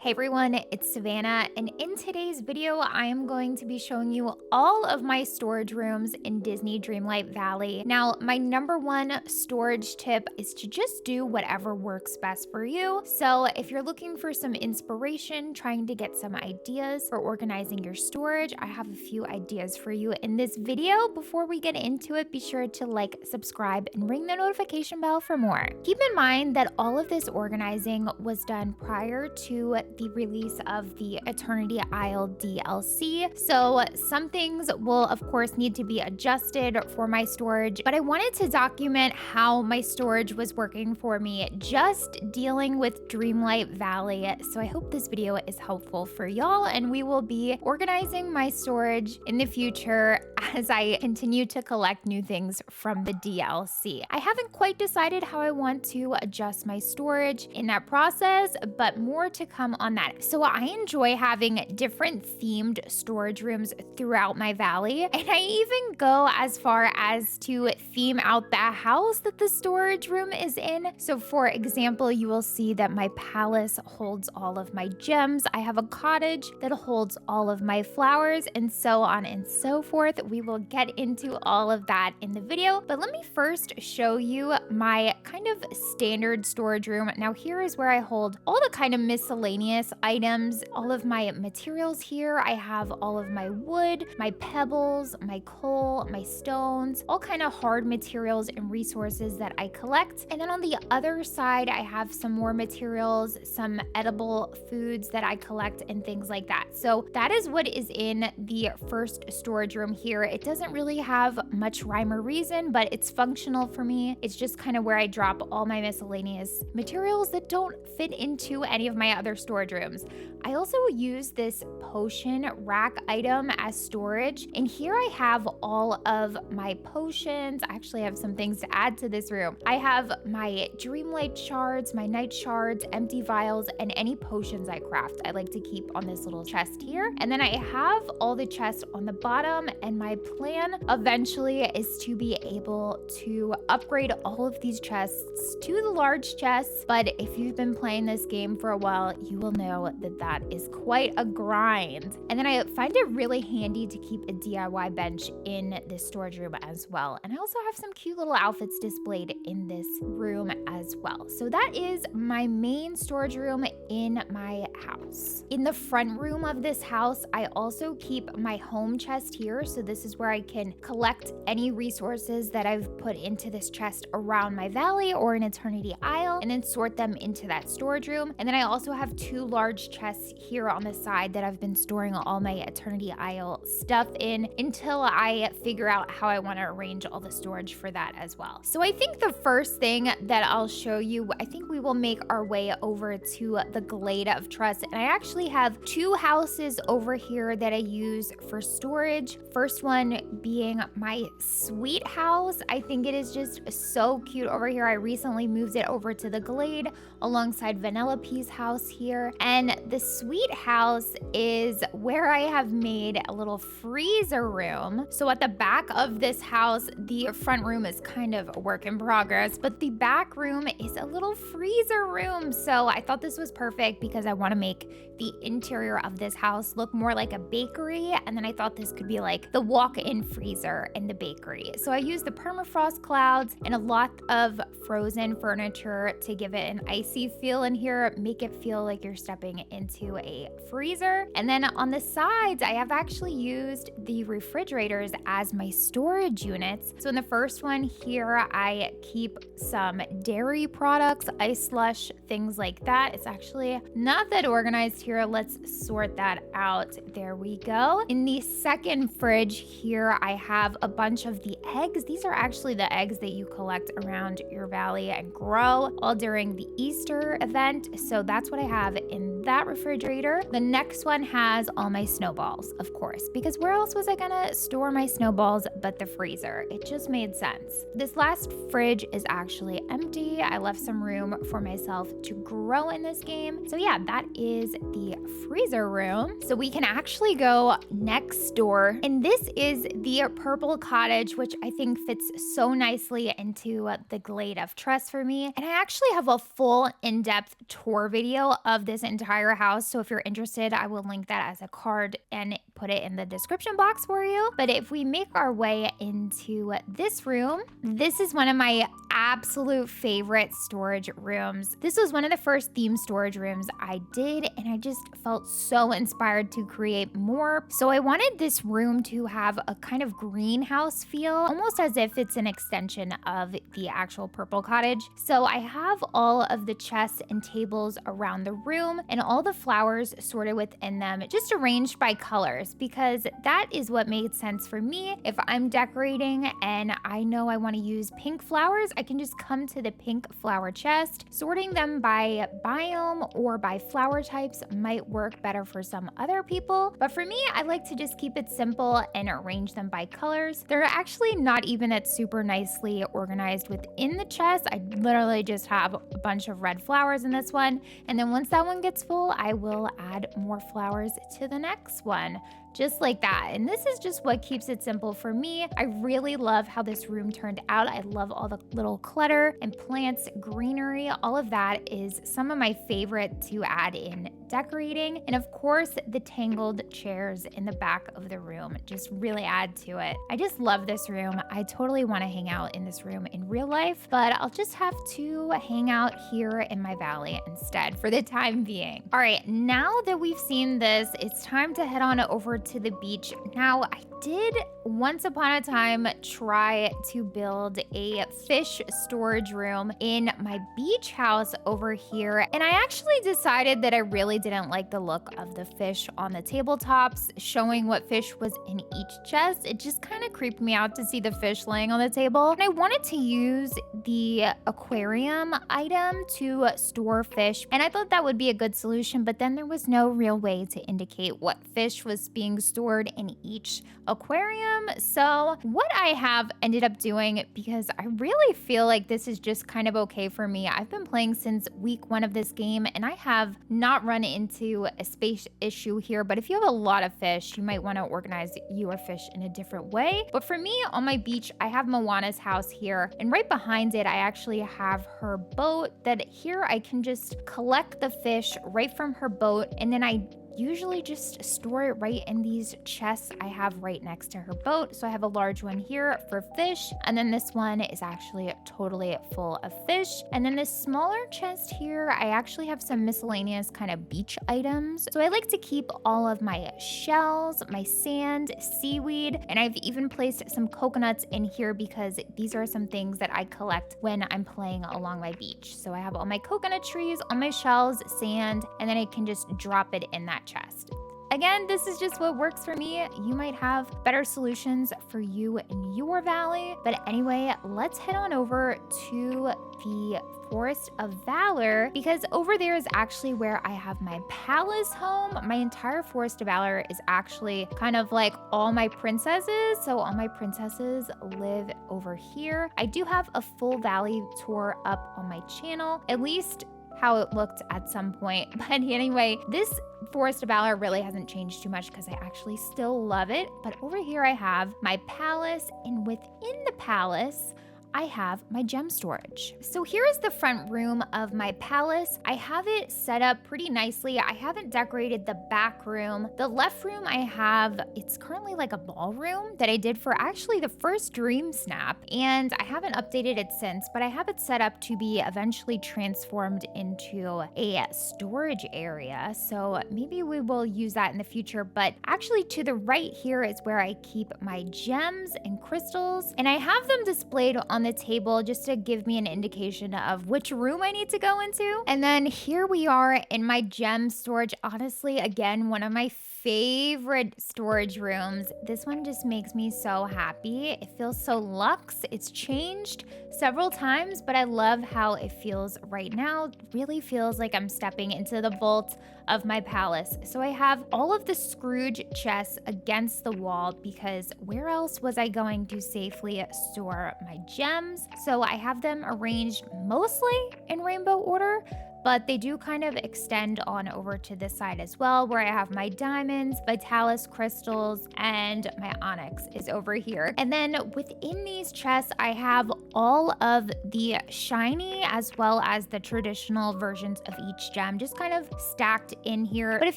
Hey everyone, it's Savannah, and in today's video, I am going to be showing you all of my storage rooms in Disney Dreamlight Valley. Now, my number one storage tip is to just do whatever works best for you. So if you're looking for some inspiration, trying to get some ideas for organizing your storage, I have a few ideas for you in this video. Before we get into it, be sure to like, subscribe, and ring the notification bell for more. Keep in mind that all of this organizing was done prior to the release of the Eternity Isle DLC. So some things will of course need to be adjusted for my storage, but I wanted to document how my storage was working for me just dealing with Dreamlight Valley. So I hope this video is helpful for y'all, and we will be organizing my storage in the future as I continue to collect new things from the DLC. I haven't quite decided how I want to adjust my storage in that process, but more to come on that. So I enjoy having different themed storage rooms throughout my valley, and I even go as far as to theme out the house that the storage room is in. So for example, you will see that my palace holds all of my gems. I have a cottage that holds all of my flowers, and so on and so forth. We will get into all of that in the video, but let me first show you my kind of standard storage room. Now here is where I hold all the kind of miscellaneous items, all of my materials here. I have all of my wood, my pebbles, my coal, my stones, all kind of hard materials and resources that I collect. And then on the other side, I have some more materials, some edible foods that I collect and things like that. So that is what is in the first storage room here. It doesn't really have much rhyme or reason, but it's functional for me. It's just kind of where I drop all my miscellaneous materials that don't fit into any of my other storage rooms. I also use this potion rack item as storage, and here I have all of my potions. I actually have some things to add to this room. I have my Dreamlight shards, my night shards, empty vials, and any potions I craft I like to keep on this little chest here. And then I have all the chests on the bottom, and my plan eventually is to be able to upgrade all of these chests to the large chests. But if you've been playing this game for a while, you will know that that is quite a grind. And then I find it really handy to keep a DIY bench in this storage room as well. And I also have some cute little outfits displayed in this room as well. So that is my main storage room in my house. In the front room of this house, I also keep my home chest here. So this is where I can collect any resources that I've put into this chest around my valley or in Eternity Isle, and then sort them into that storage room. And then I also have two large chests here on the side that I've been storing all my Eternity Isle stuff in until I figure out how I want to arrange all the storage for that as well. So I think the first thing that I'll show you, I think we will make our way over to the Glade of Trust. And I actually have two houses over here that I use for storage. First one being my sweet house. I think it is just so cute over here. I recently moved it over to the Glade alongside Vanellope's house here. And the sweet house is where I have made a little freezer room. So at the back of this house, the front room is kind of a work in progress, but the back room is a little freezer room. So I thought this was perfect because I want to make the interior of this house look more like a bakery. And then I thought this could be like the walk-in freezer in the bakery. So I used the permafrost clouds and a lot of frozen furniture to give it an icy feel in here, make it feel like you're stepping into a freezer. And then on the sides, I have actually used the refrigerators as my storage units. So in the first one here, I keep some dairy products, ice slush, things like that. It's actually not that organized here. Let's sort that out. There we go. In the second fridge here, I have a bunch of the eggs. These are actually the eggs that you collect around your valley and grow all during the Easter event. So that's what I have in that refrigerator. The next one has all my snowballs, of course, because where else was I gonna store my snowballs but the freezer? It just made sense. This last fridge is actually empty. I left some room for myself to grow in this game. So yeah, that is the freezer room. So we can actually go next door, and this is the purple cottage, which I think fits so nicely into the glade of trust for me. And I actually have a full in-depth tour video of this entire house. So if you're interested, I will link that as a card and put it in the description box for you. But if we make our way into this room, this is one of my absolute favorite storage rooms. This was one of the first theme storage rooms I did, and I just felt so inspired to create more. So I wanted this room to have a kind of greenhouse feel, almost as if it's an extension of the actual purple cottage. So I have all of the chests and tables around the room and all the flowers sorted within them, just arranged by colors, because that is what made sense for me. If I'm decorating and I know I want to use pink flowers, I can just come to the pink flower chest. Sorting them by biome or by flower types might work better for some other people, but for me, I like to just keep it simple and arrange them by colors. They're actually not even that super nicely organized within the chest. I literally just have a bunch of red flowers in this one, and then once that one gets full, I will add more flowers to the next one. Just like that. And this is just what keeps it simple for me. I really love how this room turned out. I love all the little clutter and plants, greenery. All of that is some of my favorite to add in decorating. And of course, the tangled chairs in the back of the room just really add to it. I just love this room. I totally want to hang out in this room in real life, but I'll just have to hang out here in my valley instead for the time being. All right, now that we've seen this, it's time to head on over to the beach. Now, I did once upon a time try to build a fish storage room in my beach house over here, and I actually decided that I really didn't like the look of the fish on the tabletops, showing what fish was in each chest. It just kind of creeped me out to see the fish laying on the table, and I wanted to use the aquarium item to store fish, and I thought that would be a good solution, but then there was no real way to indicate what fish was being stored in each aquarium. So what I have ended up doing, because I really feel like this is just kind of okay for me, I've been playing since week 1 of this game, and I have not run into a space issue here, but if you have a lot of fish, you might want to organize your fish in a different way. But for me, on my beach, I have Moana's house here, and right behind it, I actually have her boat that here I can just collect the fish right from her boat, and then I usually just store it right in these chests I have right next to her boat. So I have a large one here for fish, and then this one is actually totally full of fish. And then this smaller chest here, I actually have some miscellaneous kind of beach items. So I like to keep all of my shells, my sand, seaweed, and I've even placed some coconuts in here because these are some things that I collect when I'm playing along my beach. So I have all my coconut trees, all my shells, sand, and then I can just drop it in that chest. Again, this is just what works for me. You might have better solutions for you in your valley. But anyway, let's head on over to the Forest of Valor, because over there is actually where I have my palace home. My entire Forest of Valor is actually kind of like all my princesses. So all my princesses live over here. I do have a full valley tour up on my channel, at least how it looked at some point. But anyway, this Forest of Valor really hasn't changed too much because I actually still love it. But over here I have my palace, and within the palace, I have my gem storage. So here is the front room of my palace. I have it set up pretty nicely. I haven't decorated the back room. The left room I have, it's currently like a ballroom that I did for actually the first Dream Snap, and I haven't updated it since, but I have it set up to be eventually transformed into a storage area. So maybe we will use that in the future, but actually to the right here is where I keep my gems and crystals, and I have them displayed on the table just to give me an indication of which room I need to go into. And then here we are in my gem storage. Honestly, again, one of my favorite storage rooms. This one just makes me so happy. It feels so luxe. It's changed several times, but I love how it feels right now. It really feels like I'm stepping into the vault of my palace. So I have all of the Scrooge chests against the wall because where else was I going to safely store my gems? So I have them arranged mostly in rainbow order, but they do kind of extend on over to this side as well, where I have my diamonds, Vitalis crystals, and my onyx is over here. And then within these chests, I have all of the shiny as well as the traditional versions of each gem just kind of stacked in here. But if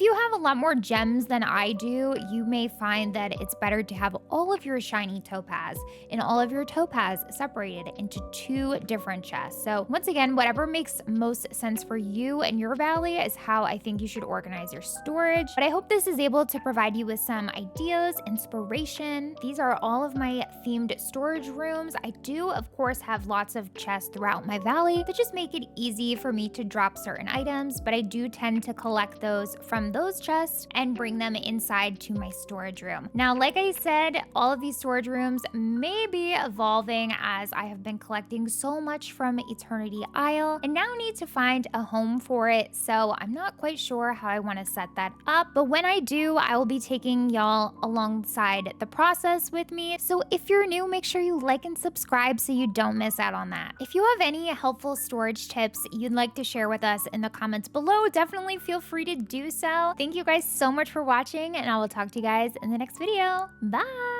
you have a lot more gems than I do, you may find that it's better to have all of your shiny topaz and all of your topaz separated into 2 different chests. So once again, whatever makes most sense for you and your valley is how I think you should organize your storage. But I hope this is able to provide you with some ideas, inspiration. These are all of my themed storage rooms. I do, of course, have lots of chests throughout my valley that just make it easy for me to drop certain items, but I do tend to collect those from those chests and bring them inside to my storage room. Now, like I said, all of these storage rooms may be evolving as I have been collecting so much from Eternity Isle and now need to find a home for it. So I'm not quite sure how I want to set that up, but when I do, I will be taking y'all alongside the process with me. So if you're new, make sure you like and subscribe so you don't miss out on that. If you have any helpful storage tips you'd like to share with us in the comments below, definitely feel free to do so. Thank you guys so much for watching, and I will talk to you guys in the next video. Bye!